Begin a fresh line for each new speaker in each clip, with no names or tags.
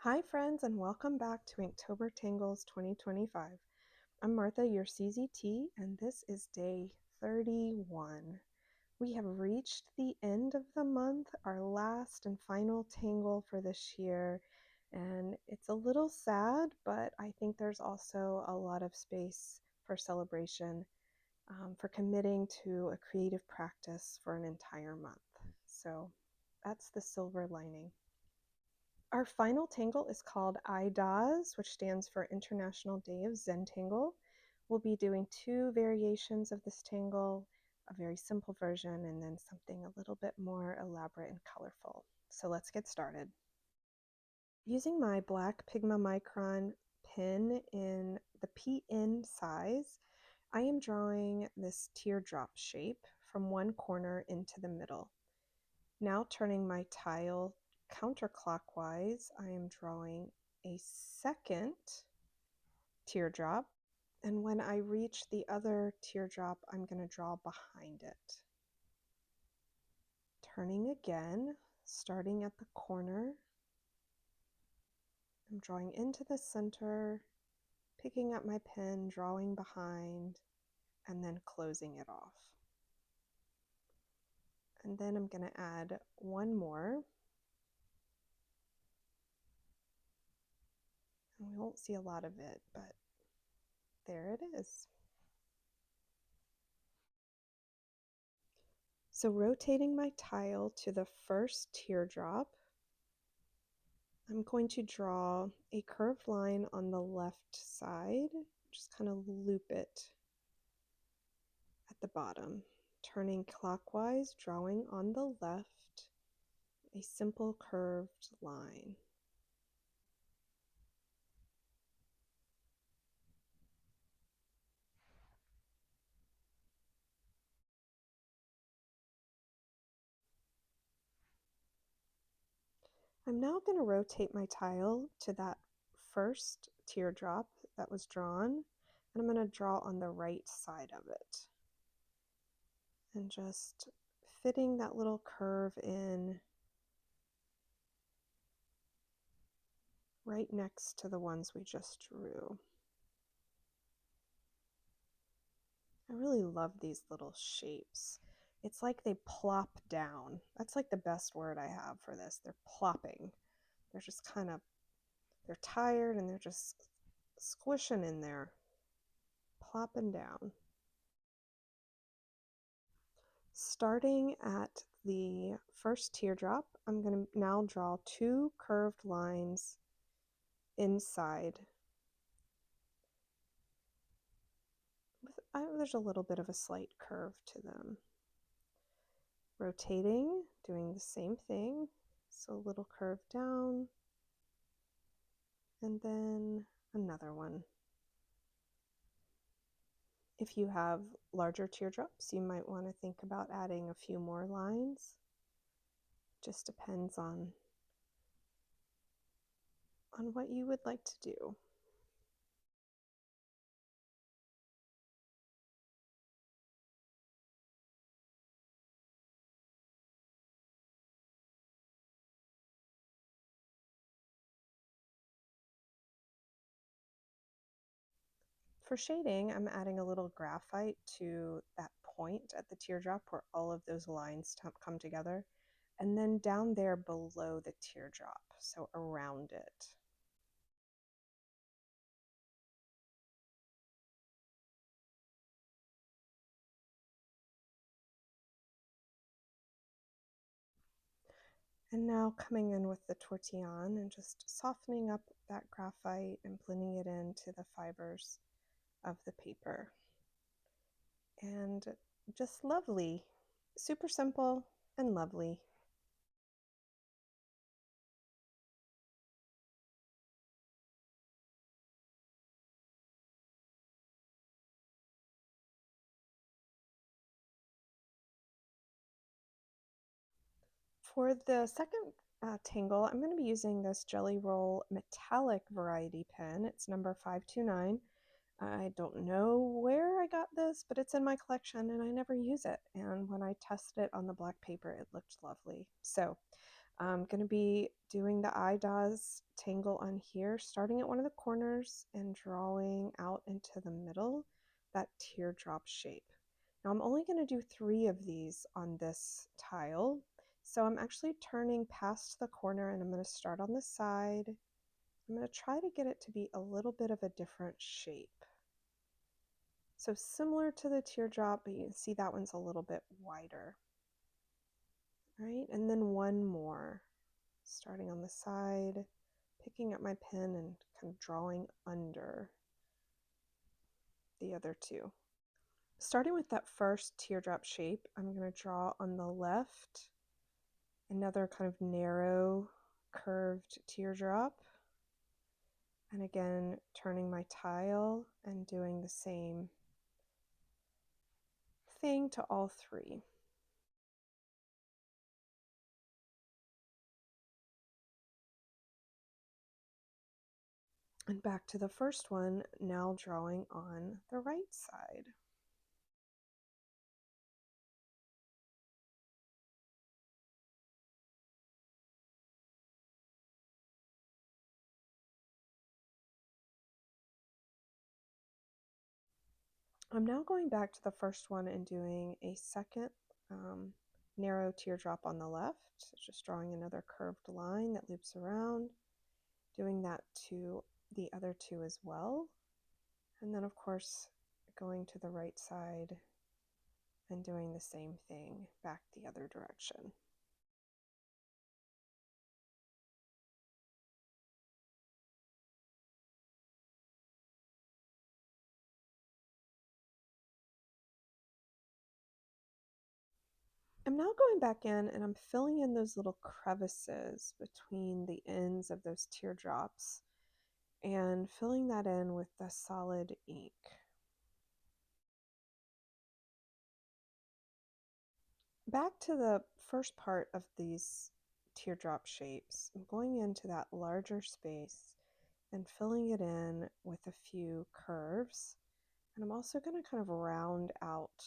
Hi friends, and welcome back to Inktober Tangles 2025. I'm Martha, your CZT, and this is day 31. We have reached the end of the month, our last and final tangle for this year, and it's a little sad, but I think there's also a lot of space for celebration, for committing to a creative practice for an entire month. So that's the silver lining. Our final tangle is called IDoZ, which stands for International Day of Zentangle. We'll be doing two variations of this tangle, a very simple version and then something a little bit more elaborate and colorful. So let's get started. Using my black Pigma Micron pen in the PN size, I am drawing this teardrop shape from one corner into the middle. Now turning my tile counterclockwise, I am drawing a second teardrop, and when I reach the other teardrop, I'm going to draw behind it. Turning again, starting at the corner, I'm drawing into the center, picking up my pen, drawing behind, and then closing it off. And then I'm going to add one more. And we won't see a lot of it, but there it is. So rotating my tile to the first teardrop, I'm going to draw a curved line on the left side, just kind of loop it at the bottom. Turning clockwise, drawing on the left, a simple curved line. I'm now going to rotate my tile to that first teardrop that was drawn, and I'm going to draw on the right side of it. And just fitting that little curve in right next to the ones we just drew. I really love these little shapes. It's like they plop down. That's like the best word I have for this. They're plopping. They're just kind of, they're tired and they're just squishing in there, plopping down. Starting at the first teardrop, I'm going to now draw two curved lines inside. There's a little bit of a slight curve to them. Rotating, doing the same thing. So a little curve down, and then another one. If you have larger teardrops, you might want to think about adding a few more lines. Just depends on what you would like to do. For shading, I'm adding a little graphite to that point at the teardrop where all of those lines come together, and then down there below the teardrop, so around it. And now coming in with the tortillon and just softening up that graphite and blending it into the fibers of the paper. And just lovely, super simple and lovely. For the second tangle, I'm going to be using this Jelly Roll metallic variety pen. It's number 529. I don't know where I got this, but it's in my collection and I never use it. And when I tested it on the black paper, it looked lovely. So I'm going to be doing the IDoZ tangle on here, starting at one of the corners and drawing out into the middle that teardrop shape. Now I'm only going to do 3 of these on this tile, so I'm actually turning past the corner and I'm going to start on the side. I'm going to try to get it to be a little bit of a different shape. So similar to the teardrop, but you can see that one's a little bit wider. All right, and then one more. Starting on the side, picking up my pen and kind of drawing under the other 2. Starting with that first teardrop shape, I'm going to draw on the left another kind of narrow curved teardrop, and again turning my tile and doing the same thing to all 3. And back to the first one, now drawing on the right side. I'm now going back to the first one and doing a second narrow teardrop on the left, so just drawing another curved line that loops around, doing that to the other 2 as well, and then of course going to the right side and doing the same thing back the other direction. I'm now going back in and I'm filling in those little crevices between the ends of those teardrops and filling that in with the solid ink. Back to the first part of these teardrop shapes, I'm going into that larger space and filling it in with a few curves. And I'm also going to kind of round out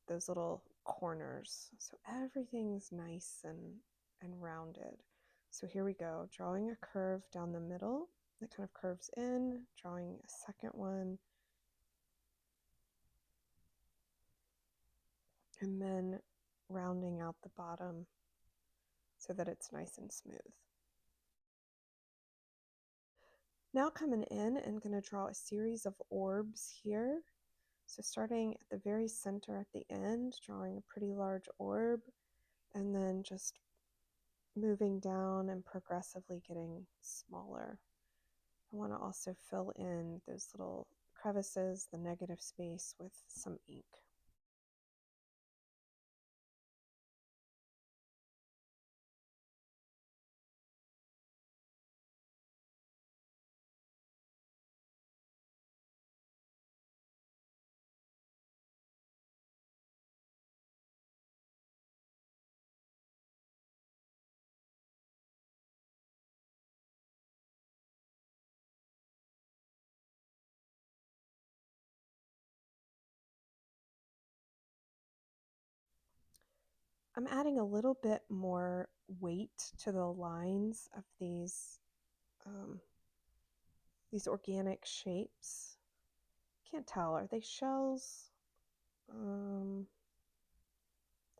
those little corners so everything's nice and rounded. So here we go, drawing a curve down the middle that kind of curves in, drawing a second one, and then rounding out the bottom so that it's nice and smooth. Now coming in and going to draw a series of orbs here. So starting at the very center at the end, drawing a pretty large orb, and then just moving down and progressively getting smaller. I want to also fill in those little crevices, the negative space, with some ink. I'm adding a little bit more weight to the lines of these organic shapes. Can't tell, are they shells?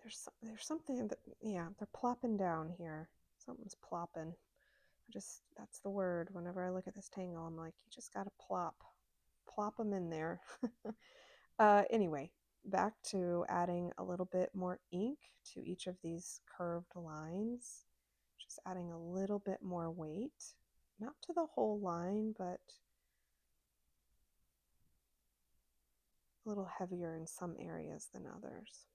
There's something that, yeah, they're plopping down here. Something's plopping. That's the word. Whenever I look at this tangle, I'm like, you just gotta plop them in there. Anyway, back to adding a little bit more ink to each of these curved lines. Just adding a little bit more weight, not to the whole line, but a little heavier in some areas than others.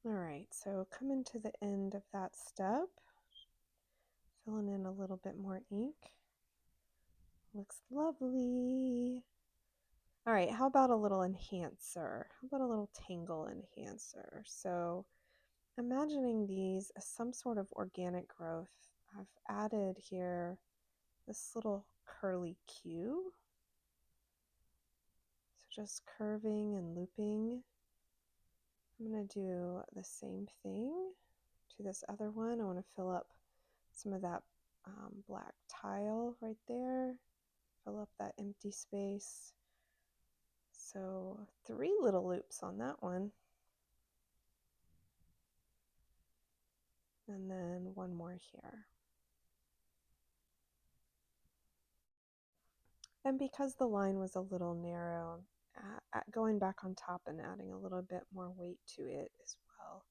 All right, so coming to the end of that step, Filling in a little bit more ink. Looks lovely. All right, how about a little enhancer? How about a little Tangle enhancer? So imagining these as some sort of organic growth, I've added here this little curly Q. So just curving and looping. I'm going to do the same thing to this other one. I want to fill up some of that black tile right there. Fill up that empty space. So 3 little loops on that one. And then 1 more here. And because the line was a little narrow, going back on top and adding a little bit more weight to it as well.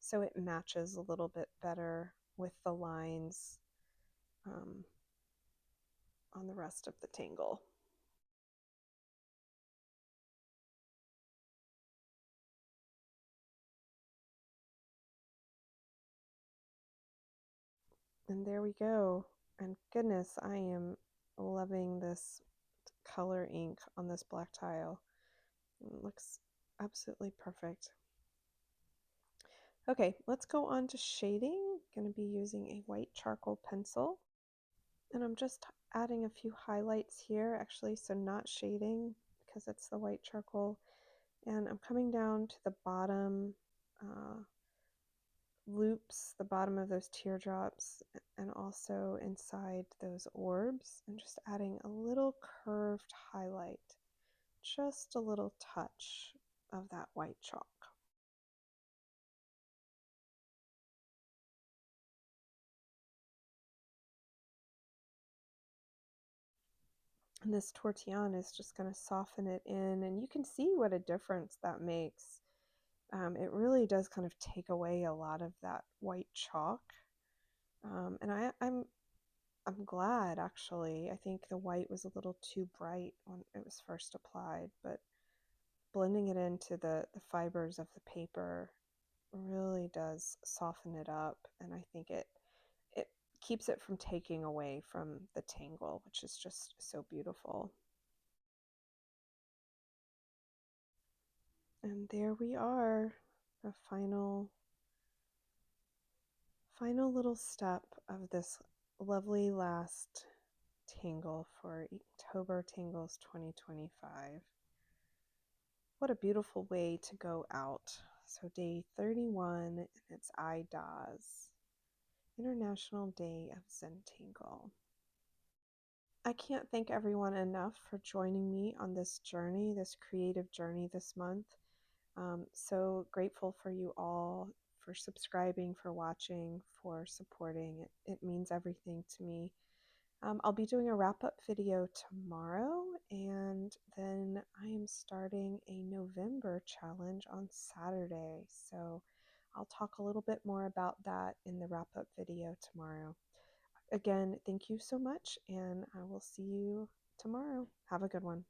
So it matches a little bit better with the lines on the rest of the tangle. And there we go. And goodness, I am loving this color ink on this black tile. It looks absolutely perfect. Okay, let's go on to shading. I'm going to be using a white charcoal pencil. And I'm just adding a few highlights here, actually, so not shading because it's the white charcoal. And I'm coming down to the bottom loops, the bottom of those teardrops, and also inside those orbs, and just adding a little curved highlight, just a little touch of that white chalk. And this tortillon is just going to soften it in, and you can see what a difference that makes. It really does kind of take away a lot of that white chalk. And I'm glad, actually. I think the white was a little too bright when it was first applied, but blending it into the fibers of the paper really does soften it up, and I think it keeps it from taking away from the tangle, which is just so beautiful. And there we are, the final little step of this lovely last tangle for Inktober Tangles 2025. What a beautiful way to go out. So day 31, and it's IDoZ, International Day of Zentangle. I can't thank everyone enough for joining me on this journey, this creative journey this month. So grateful for you all, for subscribing, for watching, for supporting. It means everything to me. I'll be doing a wrap-up video tomorrow, and then I am starting a November challenge on Saturday. So I'll talk a little bit more about that in the wrap-up video tomorrow. Again, thank you so much, and I will see you tomorrow. Have a good one.